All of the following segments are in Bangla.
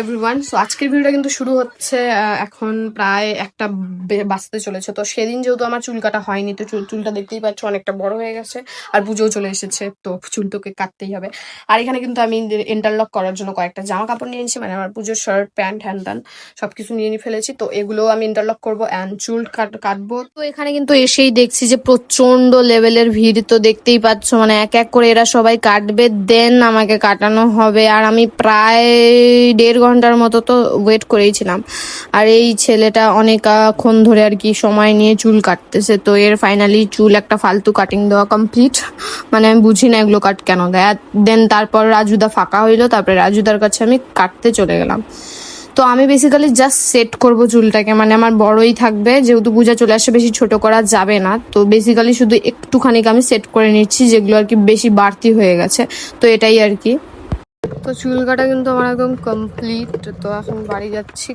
এভরিওয়ান, সো আজকের ভিডিওটা কিন্তু শুরু হচ্ছে এখন প্রায় একটা বাজতে চলেছে। তো সেদিন যেহেতু আমার চুল কাটা হয়নি, তো চুলটা দেখতেই পাচ্ছ অনেকটা বড় হয়ে গেছে, আর পুজোও চলে এসেছে, তো চুল তোকে কাটতেই হবে। আর এখানে কিন্তু আমি ইন্টারলক করার জন্য কয়েকটা জামা কাপড় নিয়ে নিয়েছি, মানে আমার পুজোর শার্ট প্যান্ট হ্যান ত্যান সবকিছু নিয়ে ফেলেছি। তো এগুলো আমি ইন্টারলক করবো অ্যান্ড চুল কাটবো। তো এখানে কিন্তু এসেই দেখছি যে প্রচন্ড লেভেলের ভিড়, তো দেখতেই পাচ্ছ, মানে এক এক করে এরা সবাই কাটবে, দেন আমাকে কাটানো হবে। আর আমি প্রায় 1.5 ঘন্টার মতো তো ওয়েট করেইছিলাম। আর এই ছেলেটা অনেকক্ষণ ধরে আর কি সময় নিয়ে চুল কাটতেছে, তো এর ফাইনালি চুল একটা ফালতু কাটিং দেওয়া কমপ্লিট। মানে আমি বুঝি না এগুলো কাট কেন দেয়। দেন তারপর রাজুদা ফাঁকা হইলো, তারপরে রাজুদার কাছে আমি কাটতে চলে গেলাম। তো আমি বেসিক্যালি জাস্ট সেট করব চুলটাকে, মানে আমার বড়ই থাকবে, যেহেতু পূজা চলে আসে বেশি ছোট করা যাবে না। তো বেসিক্যালি শুধু একটুখানি আমি সেট করে নিচ্ছি, যেগুলো আর কি বেশি বাড়তি হয়ে গেছে, তো এটাই আর কি। তো চুল কাটা কিন্তু আমার একদম কমপ্লিট। তো এখন বাড়ি যাচ্ছি,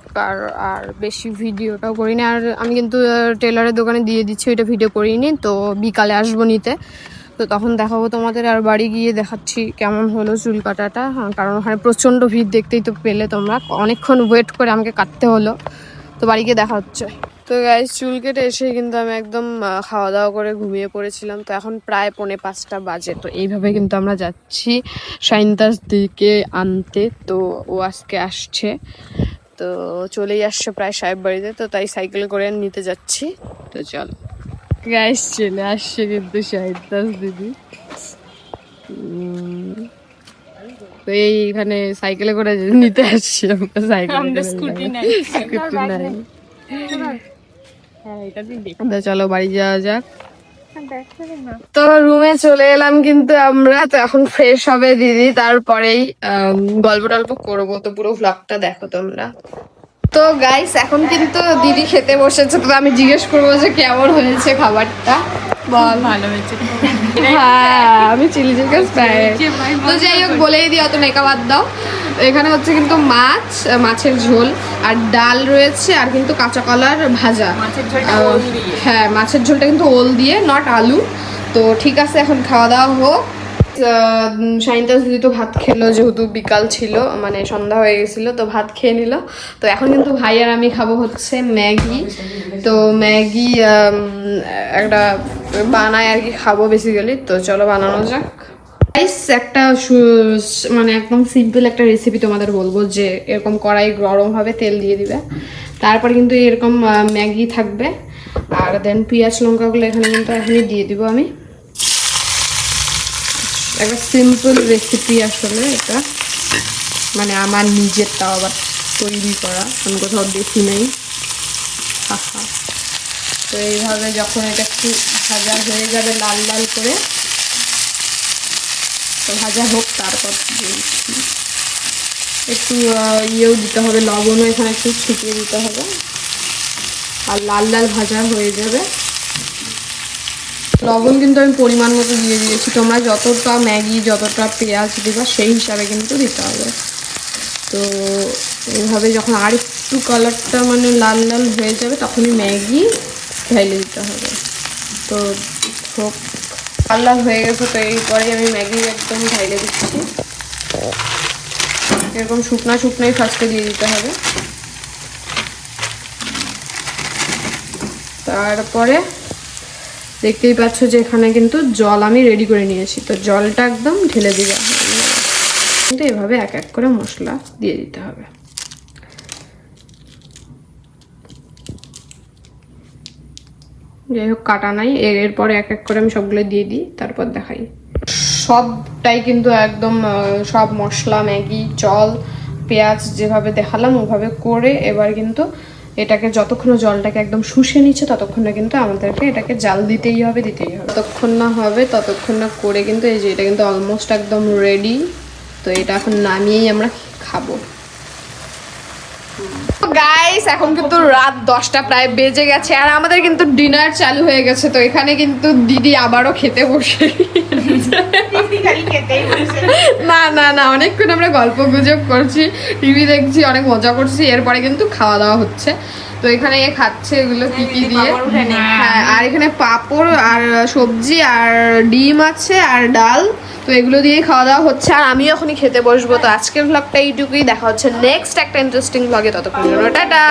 আর বেশি ভিডিওটাও করিনি। আর আমি কিন্তু টেলারের দোকানে দিয়ে দিচ্ছি, ওইটা ভিডিও করিনি। তো বিকালে আসবো নিতে, তো তখন দেখাবো তোমাদের। আর বাড়ি গিয়ে দেখাচ্ছি কেমন হলো চুল কাটাটা, কারণ ওখানে প্রচণ্ড ভিড়, দেখতেই তো পেলে তোমরা, অনেকক্ষণ ওয়েট করে আমাকে কাটতে হলো। তো বাড়ি গিয়ে দেখা হচ্ছে। তো গাইস, চুল কেটে এসে কিন্তু আমি একদম খাওয়া দাওয়া করে ঘুমিয়ে পড়েছিলাম। তো এখন প্রায় 4:45 বাজে। তো এইভাবে কিন্তু আমরা যাচ্ছি শাইনতাস দিকে আনতে। তো ও আজকে আসছে, তো চলেই আসছে প্রায় সাহেব বাড়িতে, তো তাই সাইকেল করে নিতে যাচ্ছি। তো চল গাইস, চলে আসছে কিন্তু শাইনতাস দিদি। তো এইখানে সাইকেলে করে নিতে আসছি, আমাকে সাইকেল স্কুটি নাই। চলো বাড়ি যাওয়া যাক। তো রুমে চলে এলাম কিন্তু আমরা। তো এখন ফ্রেশ হবে দিদি, তারপরেই গল্প টল্প করবো। তো পুরো ভ্লগটা দেখো তোমরা। তো গাইস, এখন কিন্তু দিদি খেতে বসেছে, তো আমি জিজ্ঞেস করবো যে কেমন হয়েছে খাবারটা। বল। ভালো হয়েছে। হ্যাঁ, আমি চিলি চিকেন তো যাই হোক, বলেই দিই, অত মেকআপ দাও। এখানে হচ্ছে কিন্তু মাছের ঝোল আর ডাল রয়েছে, আর কিন্তু কাঁচা কলার ভাজা। হ্যাঁ, মাছের ঝোলটা কিন্তু ওল দিয়ে, নট আলু। তো ঠিক আছে, এখন খাওয়া দাওয়া হোক। শাইনতাস দিদি তো ভাত খেলো, যেহেতু বিকাল ছিল, মানে সন্ধ্যা হয়ে গেছিলো, তো ভাত খেয়ে নিল। তো এখন কিন্তু ভাই আর আমি খাবো হচ্ছে ম্যাগি। তো ম্যাগি একটা বানায় আর কি খাবো বেসিক্যালি। তো চলো বানানো যাক। একটা মানে একদম সিম্পল একটা রেসিপি তোমাদের বলবো, যে এরকম কড়াই গরম হবে, তেল দিয়ে দিবে, তারপর কিন্তু এরকম ম্যাগি থাকবে, আর দেন পেঁয়াজ লঙ্কাগুলো এখানে কিন্তু এখনই দিয়ে দিব আমি। একটা সিম্পল রেসিপি আসলে এটা, মানে আমার নিজেরটাও আবার তৈরি করা, আমি কোথাও দেখি নেই। তো এইভাবে যখন এটা একটু ভাজা হয়ে যাবে লাল লাল করে, তো ভাজা হোক, তারপর একটু ইয়েও দিতে হবে, লবণও এখানে একটু ছিটিয়ে দিতে হবে, আর লাল লাল ভাজা হয়ে যাবে। লবণ কিন্তু আমি পরিমাণ মতো দিয়ে দিয়েছি, তোমরা যতটা ম্যাগি যতটা পেঁয়াজ দিবা সেই হিসাবে কিন্তু দিতে হবে। তো এইভাবে যখন আর একটু কালারটা মানে লাল লাল হয়ে যাবে, তখনই ম্যাগি ঢেলে দিতে হবে। তো হোক, লাল লাল হয়ে গেছে, তো এরপরে আমি ম্যাগি একদম ঢেলে দিচ্ছি। এরকম শুকনাই ফার্স্টে দিয়ে দিতে হবে, তারপরে দেখতেই পাচ্ছ যে এখানে কিন্তু জল আমি রেডি করে নিয়েছি। তো জলটা একদম ঢেলে দিতে হবে, কিন্তু এভাবে এক এক করে মশলা দিয়ে দিতে হবে। যাই হোক, কাটা নাই, এরপরে এক এক করে আমি সবগুলো দিয়ে দিই, তারপর দেখাই। সবটাই কিন্তু একদম সব মশলা, ম্যাগি, জল, পেঁয়াজ যেভাবে দেখালাম ওভাবে করে এবার কিন্তু এটাকে যতক্ষণ জলটাকে একদম শুষে নিচ্ছে, ততক্ষণে কিন্তু আমাদেরকে এটাকে জাল দিতেই হবে। যতক্ষণ না হবে ততক্ষণ না করে কিন্তু এই যে এটা কিন্তু অলমোস্ট একদম রেডি। তো এটা এখন নামিয়েই আমরা খাবো। গাইস, এখন কিন্তু রাত 10টা প্রায় বেজে গেছে, আর আমাদের কিন্তু ডিনার চালু হয়ে গেছে। তো এখানে কিন্তু দিদি আবারও খেতে বসে না অনেকক্ষণ আমরা গল্প গুজব করছি, টিভি দেখছি, অনেক মজা করছি, এরপরে কিন্তু খাওয়া দাওয়া হচ্ছে। তো এখানে খাচ্ছে এগুলো কি কি দিয়ে, হ্যাঁ, আর এখানে পাঁপড় আর সবজি আর ডিম আছে আর ডাল, তো এগুলো দিয়েই খাওয়া দাওয়া হচ্ছে, আর আমিও এখনই খেতে বসবো। তো আজকের ভ্লগটা এইটুকুই, দেখা হচ্ছে নেক্সট একটা ইন্টারেস্টিং ভ্লগে, ততক্ষণ জন্য টাটা।